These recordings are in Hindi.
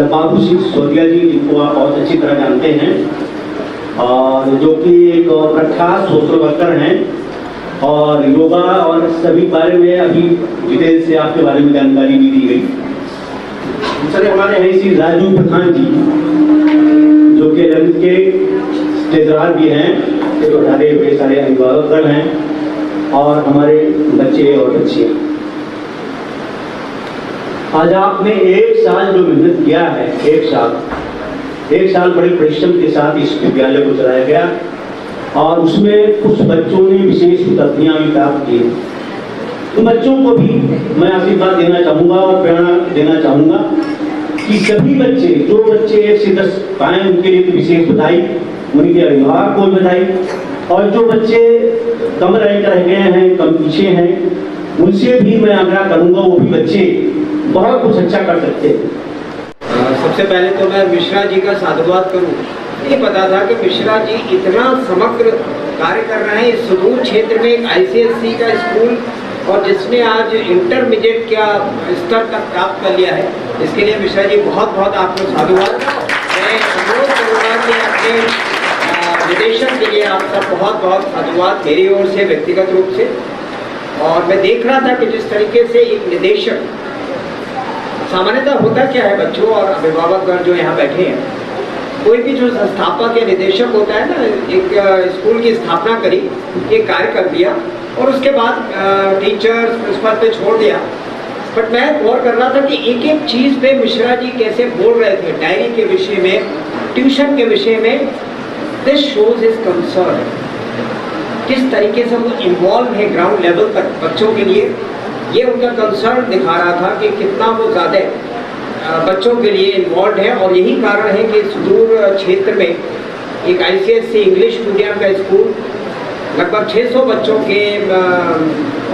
बाबू सिंह सोदिया जी, जिनको आप बहुत अच्छी तरह जानते हैं, और जो कि एक प्रख्यात सोशल वर्कर हैं और योगा और सभी बारे में अभी डिटेल से आपके बारे में जानकारी भी दी गई। सर हमारे हैं श्री राजू प्रधान जी, जो कि ललित के ठेकेदार भी हैं, जो हमारे सारे अभिभावक हैं और हमारे बच्चे और बच्चियाँ। आज आपने एक साल जो मेहनत किया है, एक साल बड़े परिश्रम के साथ इस विद्यालय को चलाया गया और उसमें कुछ बच्चों ने विशेष उपलब्धियां भी प्राप्त की। उन बच्चों को भी मैं आशीर्वाद देना चाहूँगा और प्रेरणा देना चाहूँगा कि सभी बच्चे, जो बच्चे 1 से 10 पाएँ उनके लिए विशेष बधाई, उनके अभिभावक को बधाई, और जो बच्चे कम रैंक रह गए हैं, कम पीछे हैं, उनसे भी मैं आग्रह करूँगा वो भी बच्चे बहुत कुछ अच्छा कर सकते हैं। सबसे पहले तो मैं मिश्रा जी का साधुवाद करूँ। ये पता था कि मिश्रा जी इतना समग्र कार्य कर रहे हैं इस सुदूर क्षेत्र में, एक ICSE का स्कूल, और जिसने आज इंटरमीडिएट का स्तर तक प्राप्त कर लिया है। इसके लिए मिश्रा जी बहुत बहुत आपको साधुवाद। मैं अनुरोध करूँगा कि अपने निदेशक के लिए आप सब बहुत बहुत साधुवाद मेरी ओर से व्यक्तिगत रूप से। और मैं देख रहा था कि जिस तरीके से एक निदेशक, सामान्यतः होता क्या है बच्चों और अभिभावक जो यहाँ बैठे हैं, कोई भी जो संस्थापक या निदेशक होता है ना, एक स्कूल की स्थापना करी, एक कार्य कर दिया और उसके बाद टीचर्स प्रिंसिपल पे छोड़ दिया। बट मैं गौर कर रहा था कि एक एक चीज़ पे मिश्रा जी कैसे बोल रहे थे, डायरी के विषय में, ट्यूशन के विषय में। दिस शोज इज कंसर्न, किस तरीके से वो इन्वॉल्व है ग्राउंड लेवल तक बच्चों के लिए। ये उनका कंसर्न दिखा रहा था कि कितना वो ज़्यादा बच्चों के लिए इन्वॉल्व है। और यही कारण है कि सुदूर क्षेत्र में एक ICSE इंग्लिश मीडियम का स्कूल लगभग 600 बच्चों के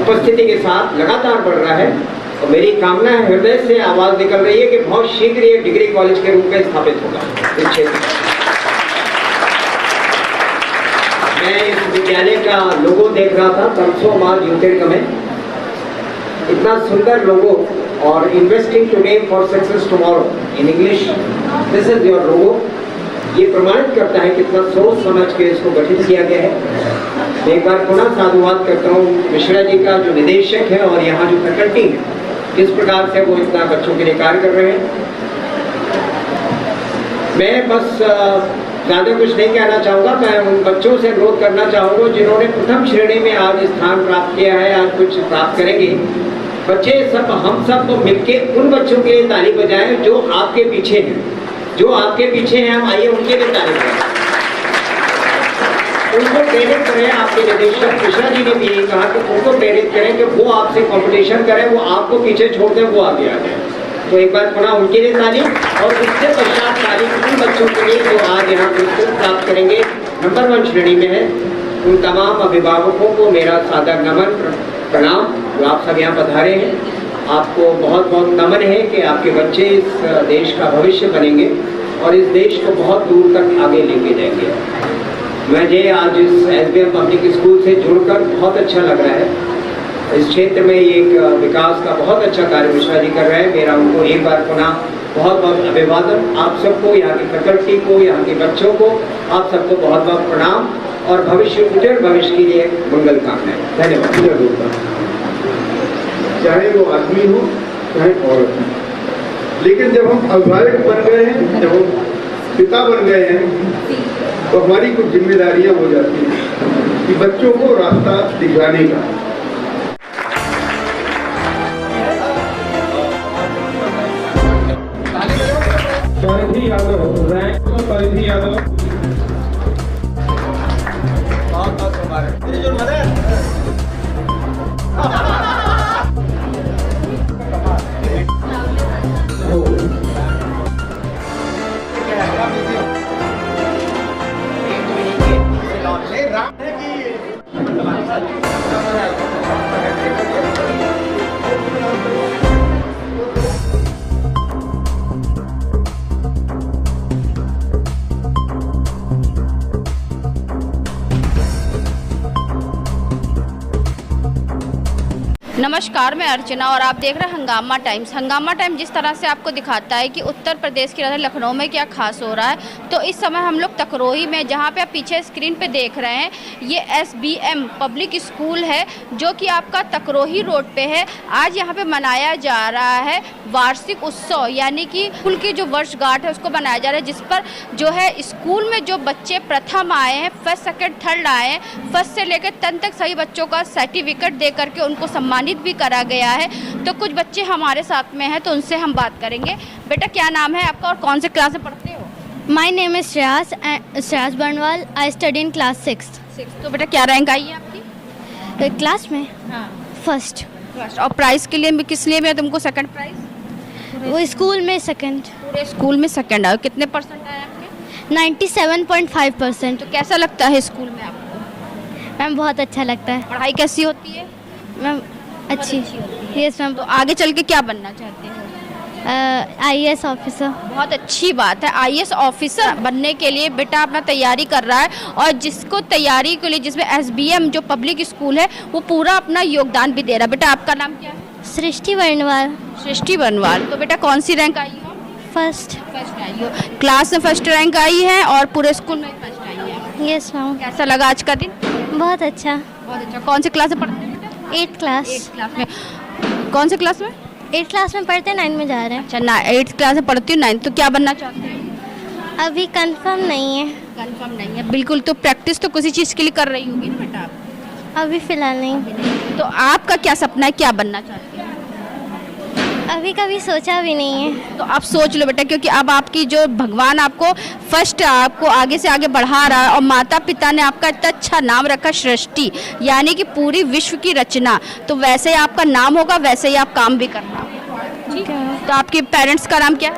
उपस्थिति के साथ लगातार बढ़ रहा है। और मेरी कामना है, हृदय से आवाज़ निकल रही है कि बहुत शीघ्र ये डिग्री कॉलेज के रूप में स्थापित होगा इस क्षेत्र में। मैं इस विद्यालय का लोगो देख रहा था, तमसो माँ ज्योतिर्गमय, इतना सुंदर लोगो, और investing today for success tomorrow in English, this is your logo. ये प्रमाणित करता है कितना सोच समझ के इसको गठित किया गया है। मैं एक बार पुनः साधुवाद करता हूँ मिश्रा जी का, जो निदेशक है, और यहाँ जो फैकल्टी है, किस प्रकार से वो इतना बच्चों के लिए कार्य कर रहे हैं। मैं बस ज़्यादा कुछ नहीं कहना चाहूँगा। मैं उन बच्चों से अनुरोध करना चाहूँगा जिन्होंने प्रथम श्रेणी में आज स्थान प्राप्त किया है, आज कुछ प्राप्त करेंगे। बच्चे सब, हम सब मिलके उन बच्चों के लिए ताली बजाएं जो आपके पीछे हैं, जो आपके पीछे हैं। हम आइए उनके लिए ताली बजाएं, उनको प्रेरित करें। आपके निदेशक मिश्रा जी ने भी यही कहा कि उनको प्रेरित करें कि वो आपसे कंपटीशन करें, वो आपको पीछे छोड़ दें, वो आगे आ जाए। तो एक बार पुनः उनके लिए ताली, और उससे पश्चात ताली उन बच्चों के लिए जो आज यहाँ पुरस्कार प्राप्त करेंगे, नंबर 1 श्रेणी में है। उन तमाम अभिभावकों को मेरा सादर नमन प्रणाम, जो आप सब यहाँ पधारे हैं। आपको बहुत बहुत नमन है कि आपके बच्चे इस देश का भविष्य बनेंगे और इस देश को बहुत दूर तक आगे लेके जाएंगे। मुझे आज इस SBM पब्लिक स्कूल से जुड़कर बहुत अच्छा लग रहा है। इस क्षेत्र में एक विकास का बहुत अच्छा कार्य मिश्रा जी कर रहे हैं। मेरा उनको एक बार पुनः बहुत बहुत अभिवादन। आप सबको, यहाँ की फैकल्टी को, यहाँ के बच्चों को, आप सबको बहुत बहुत प्रणाम और भविष्य, उज्जवल भविष्य के लिए मंगल कामनाएं। धन्यवाद। चाहे वो आदमी हो चाहे औरत हो, लेकिन जब हम अभिभावक बन गए हैं, जब हम पिता बन गए हैं, तो हमारी कुछ जिम्मेदारियां हो जाती हैं कि बच्चों को रास्ता दिखाने का। परिधि यादव, रैंक तो परिधि यादव। नमस्कार, मैं अर्चना और आप देख रहे हैं हंगामा टाइम्स। हंगामा टाइम्स जिस तरह से आपको दिखाता है कि उत्तर प्रदेश की राजधानी लखनऊ में क्या खास हो रहा है, तो इस समय हम लोग तकरोही में, जहां पे आप पीछे स्क्रीन पे देख रहे हैं, ये SBM पब्लिक स्कूल है जो कि आपका तकरोही रोड पे है। आज यहां पे मनाया जा रहा है वार्षिक उत्सव, यानी कि स्कूल की जो वर्षगांठ है उसको मनाया जा रहा है, जिस पर जो है स्कूल में जो बच्चे प्रथम आए हैं, फर्स्ट सेकेंड थर्ड आए हैं, फर्स्ट से लेकर 10 तक सभी बच्चों का सर्टिफिकेट दे करके उनको सम्मानित भी करा गया है। तो कुछ बच्चे हमारे साथ में हैं, तो उनसे हम बात करेंगे। बेटा, क्या नाम है आपका और कौन से क्लास में पढ़ते हो? My name is Shreyas Banwal. I study in class 6. तो बेटा, क्या रैंक आई है आपकी क्लास में हाँ फर्स्ट, और प्राइस के लिए भी, किस लिए भी तुमको सेकंड प्राइस? वो स्कूल में सेकंड, पूरे स्कूल में सेकंड आए। कितने परसेंट आए आपके? 97.5%. तो कैसा लगता है स्कूल में आपको? मैम बहुत अच्छा लगता है पढ़ाई कैसी होती है? मैम, अच्छी। Yes ma'am. तो आगे चल के क्या बनना चाहते हो? IAS officer. बहुत अच्छी बात है। IAS ऑफिसर बनने के लिए बेटा अपना तैयारी कर रहा है, और जिसको तैयारी के लिए, जिसमें SBM जो पब्लिक स्कूल है वो पूरा अपना योगदान भी दे रहा है। बेटा, आपका नाम क्या है? सृष्टि वर्णवाल। सृष्टि बनवाल। तो बेटा, कौन सी रैंक आई हो? फर्स्ट। फर्स्ट आई हो। क्लास में फर्स्ट रैंक आई है और पूरे स्कूल में फर्स्ट आई है। Yes ma'am. कैसा लगा आज का दिन? बहुत अच्छा। बहुत अच्छा। कौन से क्लास में पढ़ते हैं बेटा? 8th class. 8th क्लास में। कौन से क्लास में? 8th क्लास में पढ़ते, 9 में जा रहे हैं। अच्छा, 8th क्लास में पढ़ती हूँ, 9th। तो क्या बनना चाहते हैं? अभी कंफर्म नहीं है। कंफर्म नहीं है, बिल्कुल। तो प्रैक्टिस तो किसी चीज़ के लिए कर रही होगी ना बेटा आप? अभी फ़िलहाल नहीं। तो आपका क्या सपना है, क्या बनना चाहती हैं? अभी कभी सोचा भी नहीं है। तो आप सोच लो बेटा, क्योंकि अब आपकी जो भगवान आपको फर्स्ट, आपको आगे से आगे बढ़ा रहा है, और माता पिता ने आपका इतना अच्छा नाम रखा सृष्टि, यानी कि पूरी विश्व की रचना। तो वैसे ही आपका नाम होगा, वैसे ही आप काम भी करना। ठीक है। तो आपके पेरेंट्स का नाम क्या है?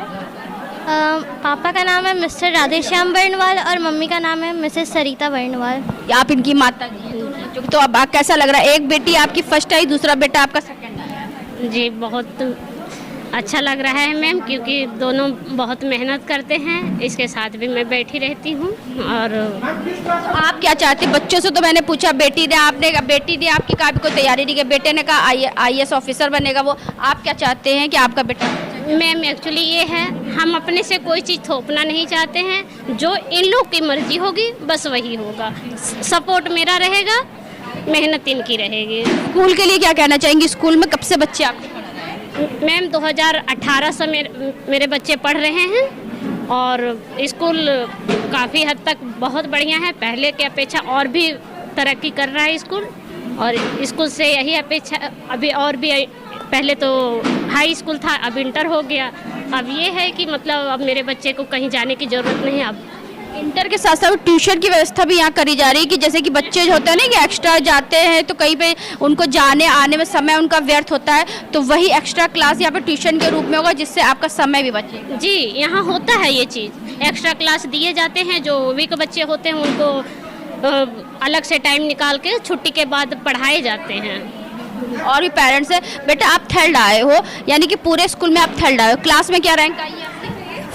पापा का नाम है मिस्टर राधेश्याम वर्णवाल और मम्मी का नाम है मिसेस सरिता वर्णवाल। आप इनकी माता जी हैं दोनों बच्चों की। तो अब कैसा लग रहा है? एक बेटी आपकी फर्स्ट आई, दूसरा बेटा आपका सेकंड आया। जी, बहुत अच्छा लग रहा है मैम, क्योंकि दोनों बहुत मेहनत करते हैं। इसके साथ भी मैं बैठी रहती हूँ। और आप क्या चाहते हैं? बच्चों से तो मैंने पूछा, बेटी ने आपकी काफ़ी कोई तैयारी नहीं की, बेटे ने कहा IAS ऑफिसर बनेगा वो। आप क्या चाहते हैं कि आपका बेटा? मैम, एक्चुअली ये है, हम अपने से कोई चीज़ थोपना नहीं चाहते हैं। जो इन लोग की मर्जी होगी बस वही होगा। सपोर्ट मेरा रहेगा, मेहनत इनकी रहेगी। स्कूल के लिए क्या कहना चाहेंगी? स्कूल में कब से बच्चे आपके? मैम, 2018 से मेरे बच्चे पढ़ रहे हैं, और स्कूल काफ़ी हद तक बहुत बढ़िया है। पहले की अपेक्षा और भी तरक्की कर रहा है स्कूल, और स्कूल से यही अपेक्षा अभी और भी। पहले तो हाई स्कूल था, अब इंटर हो गया। अब ये है कि मतलब अब मेरे बच्चे को कहीं जाने की ज़रूरत नहीं है। अब इंटर के साथ साथ ट्यूशन की व्यवस्था भी यहाँ करी जा रही है, कि जैसे कि बच्चे जो होते हैं ना कि एक्स्ट्रा जाते हैं, तो कहीं पे उनको जाने आने में समय उनका व्यर्थ होता है, तो वही एक्स्ट्रा क्लास यहाँ पे ट्यूशन के रूप में होगा, जिससे आपका समय भी बचे। जी, यहाँ होता है ये चीज़। एक्स्ट्रा क्लास दिए जाते हैं, जो वीक बच्चे होते हैं उनको अलग से टाइम निकाल के छुट्टी के बाद पढ़ाए जाते हैं। और भी पेरेंट्स है। बेटा, आप थर्ड आए हो, यानी कि पूरे स्कूल में आप थर्ड आए हो। क्लास में क्या रैंक आई है आपकी?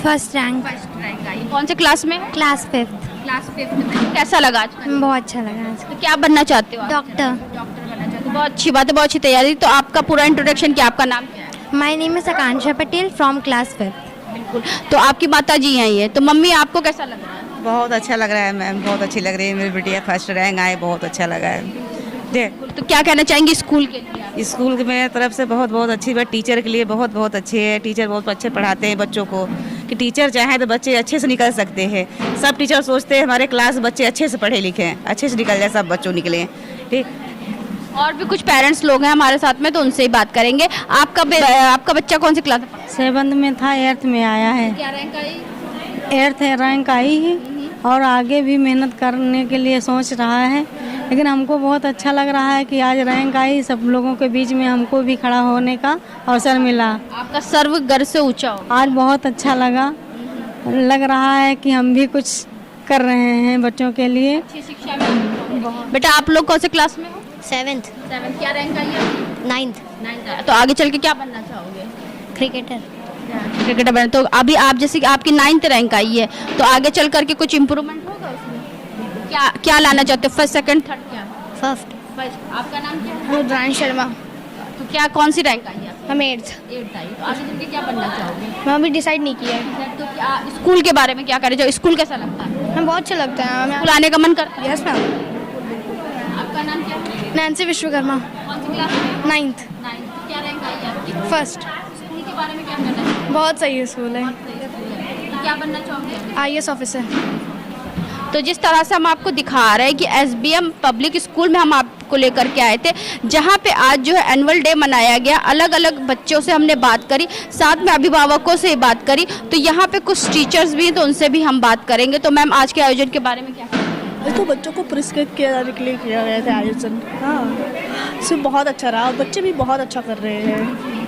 First rank. फर्स्ट रैंक आई। कौन से क्लास में? Class 5th। क्लास 5th में। कैसा लगा आज का? बहुत अच्छा लगा आज। तो क्या बनना चाहते हो आप? डॉक्टर। डॉक्टर बनना चाहते हो। बहुत अच्छी बात है, बहुत अच्छी तैयारी। तो आपका पूरा इंट्रोडक्शन क्या, आपका नाम क्या है? My name is Akanksha Patel from class 5th। बिल्कुल। तो आपकी माता जी हैं ये, तो मम्मी आपको कैसा लग रहा है? बहुत अच्छा लग रहा है मैम, बहुत अच्छी लग रही है। मेरी बिटिया फर्स्ट रैंक आए, बहुत अच्छा लगा है। तो क्या कहना चाहेंगे स्कूल के लिए? स्कूल के मेरे तरफ से बहुत बहुत अच्छी बात। टीचर के लिए बहुत बहुत अच्छे है। टीचर बहुत अच्छे पढ़ाते हैं बच्चों को, कि टीचर चाहें तो बच्चे अच्छे से निकल सकते हैं। सब टीचर सोचते हैं हमारे क्लास बच्चे अच्छे से पढ़े लिखे हैं, अच्छे से निकल जाए, सब बच्चों निकले। ठीक। और भी कुछ पेरेंट्स लोग हैं हमारे साथ में, तो उनसे ही बात करेंगे। आपका बच्चा कौन सी क्लास में पढ़ता है? 7th में था, 8th में आया है। क्या रैंक आई? 8th रैंक आई है, और आगे भी मेहनत करने के लिए सोच रहा है। लेकिन हमको बहुत अच्छा लग रहा है कि आज रैंक आई, सब लोगों के बीच में हमको भी खड़ा होने का अवसर मिला। आपका सर्व गर्व से ऊंचा हो। आज बहुत अच्छा लग रहा है कि हम भी कुछ कर रहे हैं बच्चों के लिए। अच्छी शिक्षा में। बेटा, आप लोग कौन से क्लास में हो? 7th। क्या रैंक आई है? 9th। तो आगे चल के क्या बनना चाहोगे? क्रिकेटर। क्रिकेटर बनना। तो अभी आप जैसे कि आपकी 9th रैंक आई है, तो आगे चल करके कुछ इम्प्रूवमेंट होगा उसमें? क्या लाना चाहते हो? फर्स्ट सेकंड थर्ड क्या? फर्स्ट। आपका नाम क्या है? रुद्रांश शर्मा। तो क्या कौन सी रैंक आई है? हम 8th। 8th आई। तो आगे चल के क्या बनना चाहोगे? मैं अभी डिसाइड नहीं किया है। तो क्या स्कूल के बारे में क्या करें? जो स्कूल कैसा लगता है? हमें बहुत अच्छा लगता है। स्कूल आने का मन करता है? Yes ma'am. आपका नाम क्या है? नैन्सी विश्वकर्मा। कौन सी क्लास में? 9th। 9th। तो क्या रैंक आई है आपकी? 1st। स्कूल के बारे में क्या कहना है? बहुत सही है स्कूल है। तो क्या बनना चाहोगे? IAS officer. तो जिस तरह से हम आपको दिखा रहे हैं कि SBM पब्लिक स्कूल में हम आपको लेकर के आए थे, जहां पे आज जो है एनुअल डे मनाया गया। अलग अलग बच्चों से हमने बात करी, साथ में अभिभावकों से बात करी। तो यहाँ पे कुछ टीचर्स भी हैं, तो उनसे भी हम बात करेंगे। तो मैम, आज के आयोजन के बारे में क्या कहेंगे? तो बच्चों को पुरस्कृत किया जाने के लिए किया गया था आयोजन। हाँ, इससे बहुत अच्छा रहा और बच्चे भी बहुत अच्छा कर रहे हैं।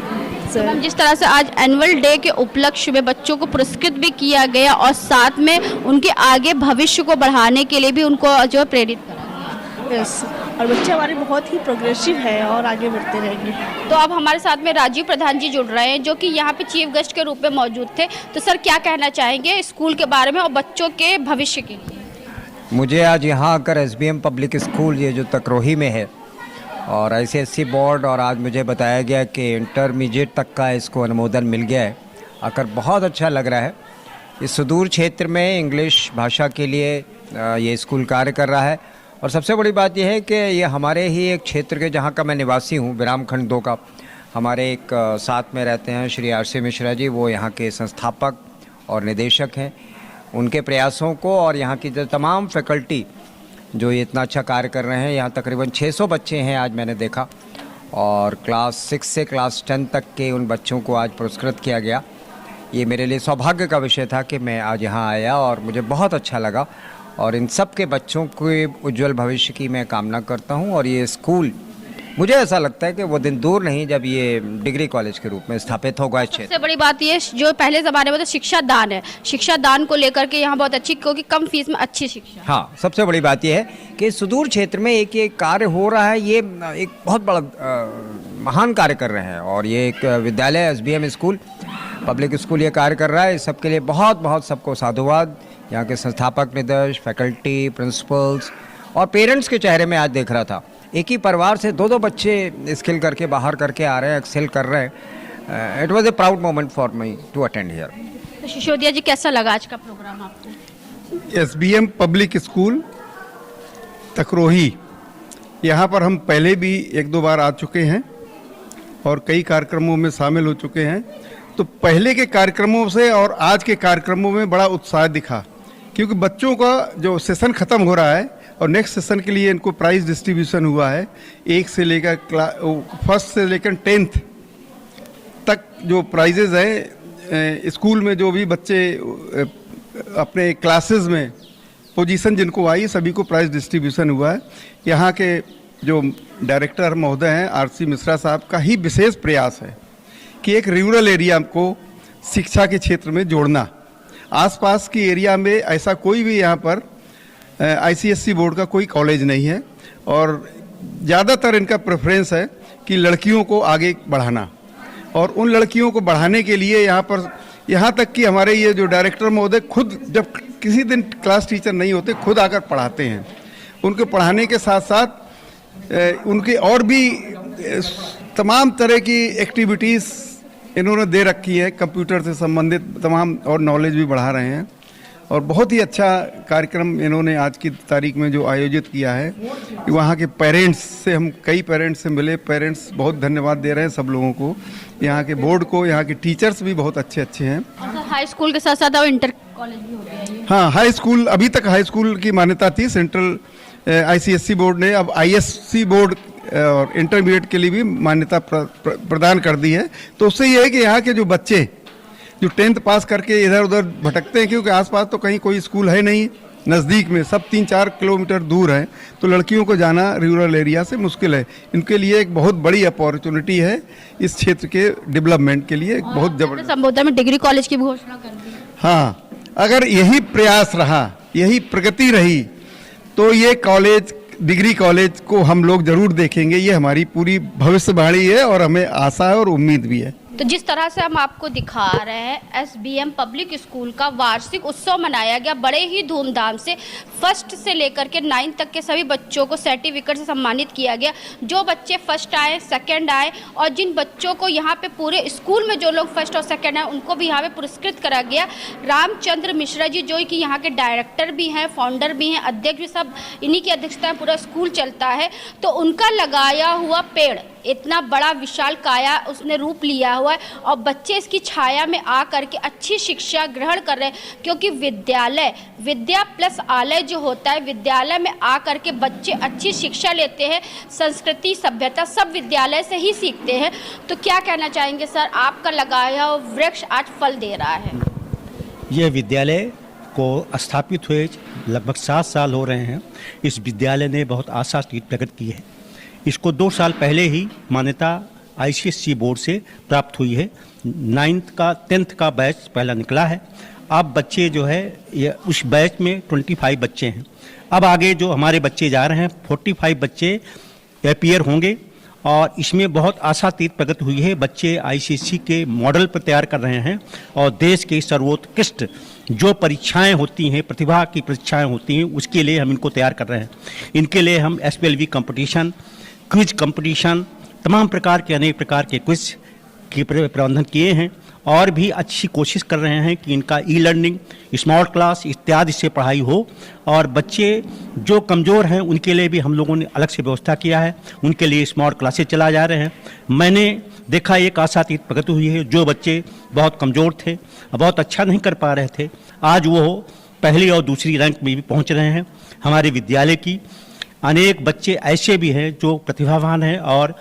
तो मैम, जिस तरह से आज एनुअल डे के उपलक्ष्य में बच्चों को पुरस्कृत भी किया गया और साथ में उनके आगे भविष्य को बढ़ाने के लिए भी उनको जो है प्रेरित करा गया। यस, और बच्चे हमारे बहुत ही प्रोग्रेसिव है और आगे बढ़ते रहेंगे। तो अब हमारे साथ में राजीव प्रधान जी जुड़ रहे हैं, जो कि यहाँ पे चीफ गेस्ट के रूप में मौजूद थे। तो सर, क्या कहना चाहेंगे स्कूल के बारे में और बच्चों के भविष्य के लिए? मुझे आज यहाँ आकर SBM पब्लिक स्कूल, ये जो तकरोही में है, और ICSE बोर्ड, और आज मुझे बताया गया कि इंटरमीडिएट तक का इसको अनुमोदन मिल गया है, आकर बहुत अच्छा लग रहा है। इस सुदूर क्षेत्र में इंग्लिश भाषा के लिए ये स्कूल कार्य कर रहा है। और सबसे बड़ी बात यह है कि ये हमारे ही एक क्षेत्र के, जहाँ का मैं निवासी हूँ, विरामखंड 2 का, हमारे एक साथ में रहते हैं श्री RC मिश्रा जी, वो यहाँ के संस्थापक और निदेशक हैं। उनके प्रयासों को और यहाँ की जो तमाम फैकल्टी जो ये इतना अच्छा कार्य कर रहे हैं, यहाँ तकरीबन 600 बच्चे हैं आज मैंने देखा, और क्लास 6 से क्लास 10 तक के उन बच्चों को आज पुरस्कृत किया गया। ये मेरे लिए सौभाग्य का विषय था कि मैं आज यहाँ आया और मुझे बहुत अच्छा लगा, और इन सब के बच्चों के उज्जवल भविष्य की मैं कामना करता हूँ। और ये स्कूल, मुझे ऐसा लगता है कि वो दिन दूर नहीं जब ये डिग्री कॉलेज के रूप में स्थापित होगा इस क्षेत्र। सबसे बड़ी बात ये, जो पहले ज़माने में तो शिक्षा दान है, शिक्षा दान को लेकर के यहाँ बहुत अच्छी, क्योंकि कम फीस में अच्छी शिक्षा। हाँ, सबसे बड़ी बात यह है कि सुदूर क्षेत्र में एक ये कार्य हो रहा है, ये एक बहुत बड़ा महान कार्य कर रहे हैं, और ये एक विद्यालय SBM स्कूल पब्लिक स्कूल ये कार्य कर रहा है। इस सब के लिए बहुत बहुत सबको साधुवाद। यहाँ के संस्थापक, निदेशक, फैकल्टी, प्रिंसिपल्स और पेरेंट्स के चेहरे में आज देख रहा था। एक ही परिवार से 2-2 बच्चे स्किल करके बाहर करके आ रहे हैं, एक्सेल कर रहे हैं। It was a proud moment for me to attend here. तो सिसोदिया जी, कैसा लगा आज का प्रोग्राम आपको? SBM पब्लिक स्कूल तकरोही, यहाँ पर हम पहले भी 1-2 बार आ चुके हैं और कई कार्यक्रमों में शामिल हो चुके हैं। तो पहले के कार्यक्रमों से और आज के कार्यक्रमों में बड़ा उत्साह दिखा, क्योंकि बच्चों का जो सेशन ख़त्म हो रहा है और नेक्स्ट सेशन के लिए इनको प्राइज़ डिस्ट्रीब्यूशन हुआ है। 1 से लेकर 1st से लेकर 10th तक जो प्राइजेज़ हैं, स्कूल में जो भी बच्चे अपने क्लासेस में पोजीशन जिनको आई, सभी को प्राइज़ डिस्ट्रीब्यूशन हुआ है। यहाँ के जो डायरेक्टर महोदय हैं RC मिश्रा साहब का ही विशेष प्रयास है कि एक रूरल एरिया को शिक्षा के क्षेत्र में जोड़ना। आसपास की एरिया में ऐसा कोई भी यहाँ पर ICSE बोर्ड का कोई कॉलेज नहीं है, और ज़्यादातर इनका प्रेफरेंस है कि लड़कियों को आगे बढ़ाना, और उन लड़कियों को बढ़ाने के लिए यहाँ तक कि हमारे ये जो डायरेक्टर महोदय खुद जब किसी दिन क्लास टीचर नहीं होते, खुद आकर पढ़ाते हैं। उनके पढ़ाने के साथ साथ उनके और भी तमाम तरह की एक्टिविटीज़ इन्होंने दे रखी है, कंप्यूटर से संबंधित तमाम, और नॉलेज भी बढ़ा रहे हैं। और बहुत ही अच्छा कार्यक्रम इन्होंने आज की तारीख में जो आयोजित किया है। वहाँ के पेरेंट्स से, हम कई पेरेंट्स से मिले, पेरेंट्स बहुत धन्यवाद दे रहे हैं सब लोगों को, यहाँ के बोर्ड को। यहाँ के टीचर्स भी बहुत अच्छे अच्छे हैं। हाई स्कूल के साथ साथ इंटर कॉलेज भी हो गया है। हाँ, हाई स्कूल, अभी तक हाई स्कूल की मान्यता थी सेंट्रल ICSE बोर्ड ने, अब ISC बोर्ड और इंटरमीडिएट के लिए भी मान्यता प्रदान कर दी है। तो उससे ये है कि यहाँ के जो बच्चे जो 10th पास करके इधर उधर भटकते हैं, क्योंकि आसपास तो कहीं कोई स्कूल है नहीं नज़दीक में, सब 3-4 किलोमीटर दूर है, तो लड़कियों को जाना रूरल एरिया से मुश्किल है। इनके लिए एक बहुत बड़ी अपॉर्चुनिटी है इस क्षेत्र के डेवलपमेंट के लिए, एक बहुत जबरदस्त। संबोधन में डिग्री कॉलेज की भी घोषणा कर दी। हाँ, अगर यही प्रयास रहा, यही प्रगति रही, तो ये कॉलेज, डिग्री कॉलेज को हम लोग जरूर देखेंगे। ये हमारी पूरी भविष्यवाणी है और हमें आशा है और उम्मीद भी है। तो जिस तरह से हम आपको दिखा रहे हैं एसबीएम पब्लिक स्कूल का वार्षिक उत्सव मनाया गया बड़े ही धूमधाम से। फर्स्ट से लेकर के 9 तक के सभी बच्चों को सर्टिफिकेट से सम्मानित किया गया। जो बच्चे फर्स्ट आए, सेकंड आए और जिन बच्चों को यहाँ पे पूरे स्कूल में जो लोग फर्स्ट और सेकंड आए उनको भी यहाँ पे पुरस्कृत करा गया। रामचंद्र मिश्रा जी जो कि यहाँ के डायरेक्टर भी हैं, फाउंडर भी हैं, अध्यक्ष भी, सब इन्हीं की अध्यक्षता में पूरा स्कूल चलता है। तो उनका लगाया हुआ पेड़ इतना बड़ा विशाल काया उसने रूप लिया हुआ है और बच्चे इसकी छाया में आ करके अच्छी शिक्षा ग्रहण कर रहे हैं, क्योंकि विद्यालय, विद्या प्लस आलय जो होता है, विद्यालय में आ करके बच्चे अच्छी शिक्षा लेते हैं। संस्कृति, सभ्यता सब विद्यालय से ही सीखते हैं। तो क्या कहना चाहेंगे सर, आपका लगाया हुआ वृक्ष आज फल दे रहा है? यह विद्यालय को स्थापित हुए लगभग 7 साल हो रहे हैं। इस विद्यालय ने बहुत आशातीत प्रगति की है। इसको 2 साल पहले ही मान्यता ICSE बोर्ड से प्राप्त हुई है। 9th का 10th का बैच पहला निकला है। अब बच्चे जो है ये उस बैच में 25 बच्चे हैं। अब आगे जो हमारे बच्चे जा रहे हैं 45 बच्चे अपीयर होंगे और इसमें बहुत आशातीत प्रगति हुई है। बच्चे ICSE के मॉडल पर तैयार कर रहे हैं और देश के सर्वोत्कृष्ट जो परीक्षाएं होती हैं, प्रतिभा की परीक्षाएं होती हैं, उसके लिए हम इनको तैयार कर रहे हैं। इनके लिए हम SPLV कंपटीशन, क्विज कंपटीशन, तमाम प्रकार के अनेक प्रकार के क्विज के प्रबंधन किए हैं और भी अच्छी कोशिश कर रहे हैं कि इनका ई-लर्निंग, स्मार्ट क्लास इत्यादि से पढ़ाई हो। और बच्चे जो कमज़ोर हैं उनके लिए भी हम लोगों ने अलग से व्यवस्था किया है। उनके लिए स्मार्ट क्लासेस चला जा रहे हैं। मैंने देखा एक आशातीत प्रगति हुई है। जो बच्चे बहुत कमज़ोर थे, बहुत अच्छा नहीं कर पा रहे थे, आज वो पहली और दूसरी रैंक में भी पहुंच रहे हैं। हमारे विद्यालय की अनेक बच्चे ऐसे भी हैं जो प्रतिभावान हैं और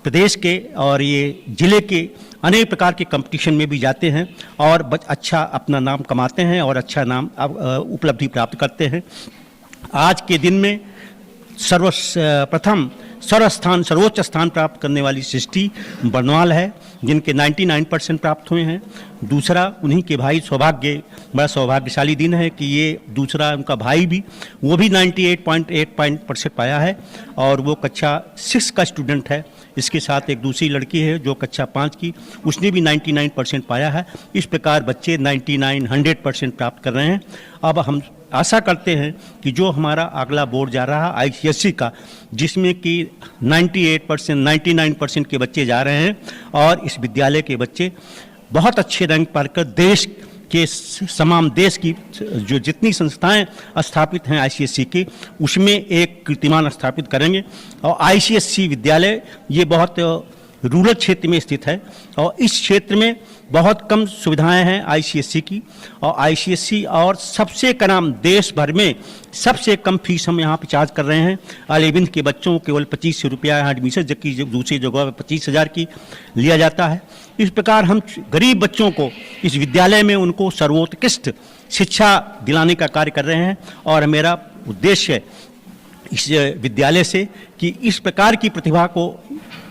प्रदेश के और ये ज़िले के अनेक प्रकार के कंपटीशन में भी जाते हैं और अच्छा अपना नाम कमाते हैं और अच्छा नाम उपलब्धि प्राप्त करते हैं। आज के दिन में सर्वप्रथम सर्वोच्च स्थान प्राप्त करने वाली सृष्टि बर्नवाल है, जिनके 99% प्राप्त हुए हैं। दूसरा उन्हीं के भाई सौभाग्य, बड़ा सौभाग्यशाली दिन है कि ये दूसरा उनका भाई भी, वो भी 98.8% पाया है और वो कक्षा 6 का स्टूडेंट है। इसके साथ एक दूसरी लड़की है जो कक्षा 5 की, उसने भी 99% पाया है। इस प्रकार बच्चे 99, 100% प्राप्त कर रहे हैं। अब हम आशा करते हैं कि जो हमारा अगला बोर्ड जा रहा है ICSE का, जिसमें कि 98%, 99% के बच्चे जा रहे हैं और इस विद्यालय के बच्चे बहुत अच्छे रैंक पाकर देश के तमाम देश की जो जितनी संस्थाएं स्थापित हैं ICSE की, उसमें एक कीर्तिमान स्थापित करेंगे। और ICSE विद्यालय ये बहुत रूरल क्षेत्र में स्थित है और इस क्षेत्र में बहुत कम सुविधाएं हैं ICSE की। और ICSE और सबसे कम देश भर में सबसे कम फीस हम यहाँ पे चार्ज कर रहे हैं। 11th के बच्चों को केवल 2500 रुपया यहाँ एडमिशन, जबकि दूसरी जगह पर 25,000 की लिया जाता है। इस प्रकार हम गरीब बच्चों को इस विद्यालय में उनको सर्वोत्कृष्ट शिक्षा दिलाने का कार्य कर रहे हैं और मेरा उद्देश्य है इस विद्यालय से कि इस प्रकार की प्रतिभा को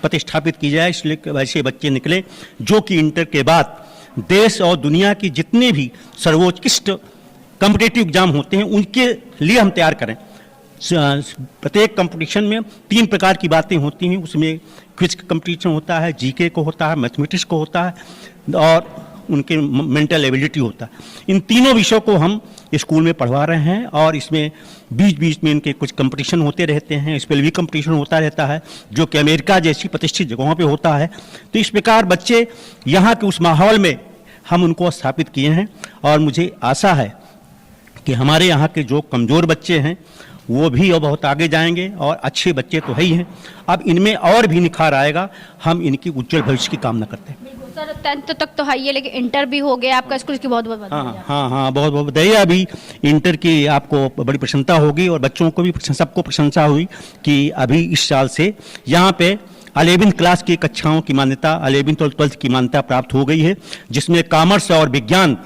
प्रतिष्ठापित की जाए, इसलिए वैसे बच्चे निकले जो कि इंटर के बाद देश और दुनिया की जितने भी सर्वोत्कृष्ट कॉम्पिटिटिव एग्जाम होते हैं उनके लिए हम तैयार करें। प्रत्येक कंपटीशन में 3 प्रकार की बातें होती हैं। उसमें क्विज कंपटीशन होता है, GK को होता है, मैथमेटिक्स को होता है और उनके मेंटल एबिलिटी होता है। इन तीनों विषयों को हम स्कूल में पढ़वा रहे हैं और इसमें बीच बीच में इनके कुछ कंपटीशन होते रहते हैं। SPLV कंपटीशन होता रहता है जो कि अमेरिका जैसी प्रतिष्ठित जगहों पे होता है। तो इस प्रकार बच्चे यहाँ के उस माहौल में हम उनको स्थापित किए हैं और मुझे आशा है कि हमारे यहाँ के जो कमज़ोर बच्चे हैं वो भी और बहुत आगे जाएंगे और अच्छे बच्चे तो है ही हैं। अब इनमें और भी निखार आएगा। हम इनकी उज्जवल भविष्य की कामना करते हैं। सर 10th तक तो है ही, लेकिन इंटर भी हो गया आपका स्कूल की, बहुत बहुत बधाई। हाँ, बहुत बहुत बधाई। अभी इंटर की आपको बड़ी प्रशंसा होगी और बच्चों को भी सबको प्रशंसा हुई कि अभी इस साल से यहाँ पे 11th क्लास की कक्षाओं की मान्यता, 11th और 12th की मान्यता प्राप्त हो गई है, जिसमें कॉमर्स और विज्ञान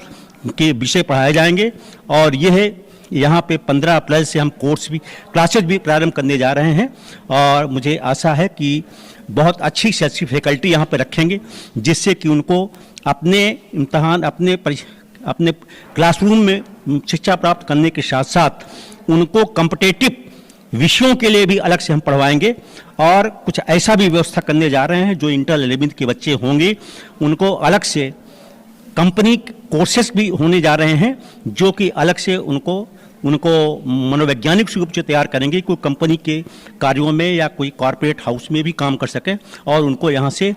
के विषय पढ़ाए जाएंगे। और यह यहाँ पे 15 अप्रैल से हम क्लासेज भी प्रारंभ करने जा रहे हैं और मुझे आशा है कि बहुत अच्छी से अच्छी फैकल्टी यहाँ पे रखेंगे, जिससे कि उनको अपने इम्तहान, अपने क्लासरूम में शिक्षा प्राप्त करने के साथ साथ उनको कॉम्पिटिटिव विषयों के लिए भी अलग से हम पढ़वाएंगे और कुछ ऐसा भी व्यवस्था करने जा रहे हैं जो इंटर 11th के बच्चे होंगे उनको अलग से कंपनी कोर्सेस भी होने जा रहे हैं जो कि अलग से उनको मनोवैज्ञानिक रूप से तैयार करेंगे, कोई कंपनी के कार्यों में या कोई कॉरपोरेट हाउस में भी काम कर सकें और उनको यहाँ से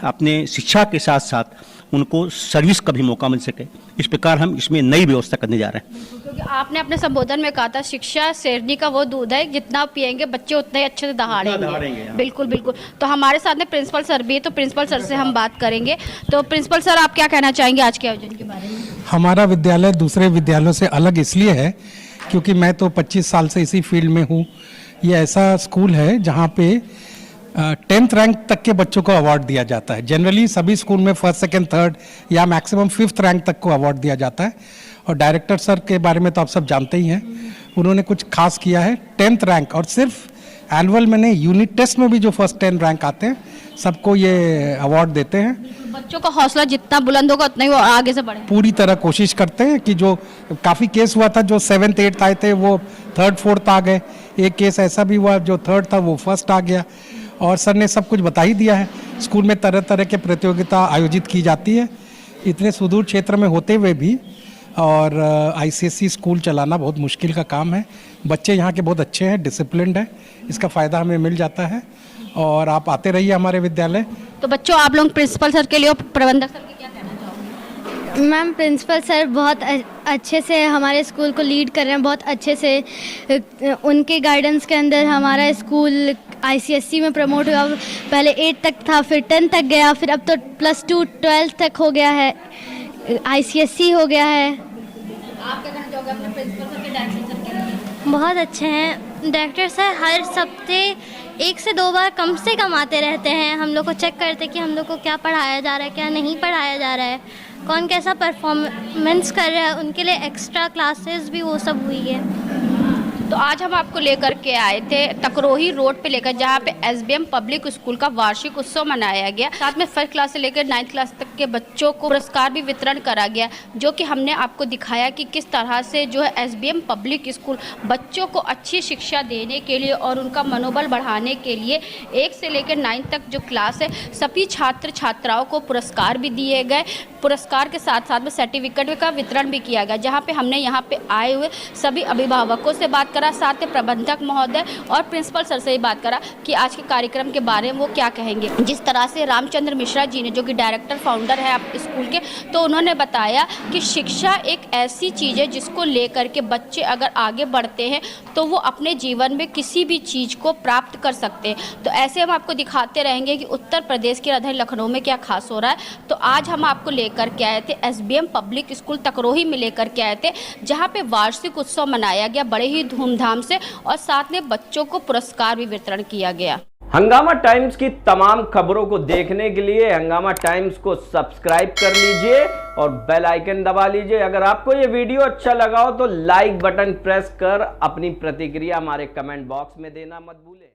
अपने शिक्षा के साथ साथ उनको सर्विस का भी मौका मिल सके। इस प्रकार हम इसमें नई व्यवस्था करने जा रहे हैं। क्योंकि आपने अपने संबोधन में कहा था शिक्षा शेरनी का वो दूध है, जितना पिएंगे बच्चे उतने अच्छे से दहाड़ेंगे। बिल्कुल बिल्कुल। तो हमारे साथ में प्रिंसिपल सर भी है, तो प्रिंसिपल सर से हम बात करेंगे। तो प्रिंसिपल सर, आप क्या कहना चाहेंगे आज के आयोजन के बारे में? हमारा विद्यालय दूसरे विद्यालयों से अलग इसलिए है क्योंकि मैं तो 25 साल से इसी फील्ड में हूँ। ये ऐसा स्कूल है जहाँ पे 10th रैंक तक के बच्चों को अवार्ड दिया जाता है। जनरली सभी स्कूल में 1st, 2nd, 3rd या मैक्सिमम 5th रैंक तक को अवार्ड दिया जाता है। और डायरेक्टर सर के बारे में तो आप सब जानते ही हैं, उन्होंने कुछ खास किया है। 10th रैंक और सिर्फ एनुअल में नहीं, यूनिट टेस्ट में भी जो फर्स्ट 10 रैंक आते हैं सबको ये अवार्ड देते हैं। बच्चों का हौसला जितना बुलंद होगा उतना ही वो आगे से बढ़े। पूरी तरह कोशिश करते हैं कि जो काफ़ी केस हुआ था, जो 7th, 8th आए थे वो 3rd, 4th आ गए। एक केस ऐसा भी हुआ जो 3rd था वो 1st आ गया। और सर ने सब कुछ बता ही दिया है। स्कूल में तरह तरह के प्रतियोगिता आयोजित की जाती है, इतने सुदूर क्षेत्र में होते हुए भी। और ICSE स्कूल चलाना बहुत मुश्किल का काम है। बच्चे यहाँ के बहुत अच्छे हैं, डिसिप्लिन्ड है, इसका फ़ायदा हमें मिल जाता है। और आप आते रहिए हमारे विद्यालय। तो बच्चों, आप लोग प्रिंसिपल सर के लिए और प्रबंधक सर के क्या कहना चाहोगे? मैम, प्रिंसिपल सर बहुत अच्छे से हमारे स्कूल को लीड कर रहे हैं, बहुत अच्छे से। उनके गाइडेंस के अंदर हमारा स्कूल ICSE में प्रमोट हुआ। पहले 8 तक था, फिर 10 तक गया, फिर अब तो +2 12th तक हो गया है, ICSE हो गया है। आप क्या कहना चाहोगे अपने प्रिंसिपल सर के, डायरेक्टर सर के लिए? बहुत अच्छे हैं डायरेक्टर सर। हर हफ्ते 1 से 2 बार कम से कम आते रहते हैं, हम लोग को चेक करते हैं कि हम लोग को क्या पढ़ाया जा रहा है, क्या नहीं पढ़ाया जा रहा है, कौन कैसा परफॉर्मेंस कर रहा है। उनके लिए एक्स्ट्रा क्लासेस भी वो सब हुई है। तो आज हम आपको लेकर के आए थे तकरोही रोड पे लेकर, जहाँ पे SBM पब्लिक स्कूल का वार्षिक उत्सव मनाया गया। साथ में 1st क्लास से लेकर 9th क्लास तक के बच्चों को पुरस्कार भी वितरण करा गया, जो कि हमने आपको दिखाया कि किस तरह से जो है SBM पब्लिक स्कूल बच्चों को अच्छी शिक्षा देने के लिए और उनका मनोबल बढ़ाने के लिए 1 से लेकर 9th तक जो क्लास है सभी छात्र छात्राओं को पुरस्कार भी दिए गए। पुरस्कार के साथ साथ में सर्टिफिकेट का वितरण भी किया गया, जहाँ पे हमने यहाँ पे आए हुए सभी अभिभावकों से बात करा, साथ में प्रबंधक महोदय और प्रिंसिपल सर से ही बात करा कि आज के कार्यक्रम के बारे में वो क्या कहेंगे। जिस तरह से रामचंद्र मिश्रा जी ने, जो कि डायरेक्टर फाउंडर है आप स्कूल के, तो उन्होंने बताया कि शिक्षा एक ऐसी चीज़ है जिसको लेकर के बच्चे अगर आगे बढ़ते हैं तो वो अपने जीवन में किसी भी चीज़ को प्राप्त कर सकते हैं। तो ऐसे हम आपको दिखाते रहेंगे कि उत्तर प्रदेश की राजधानी लखनऊ में क्या खास हो रहा है। तो आज हम आपको लेकर के आए थे SBM पब्लिक स्कूल तकरोही में लेकर के आए थे, जहाँ पे वार्षिक उत्सव मनाया गया बड़े ही धूमधाम से और साथ में बच्चों को पुरस्कार भी वितरण किया गया। हंगामा टाइम्स की तमाम खबरों को देखने के लिए हंगामा टाइम्स को सब्सक्राइब कर लीजिए और बेल आइकन दबा लीजिए। अगर आपको ये वीडियो अच्छा लगा हो तो लाइक बटन प्रेस कर अपनी प्रतिक्रिया हमारे कमेंट बॉक्स में देना मत भूलें।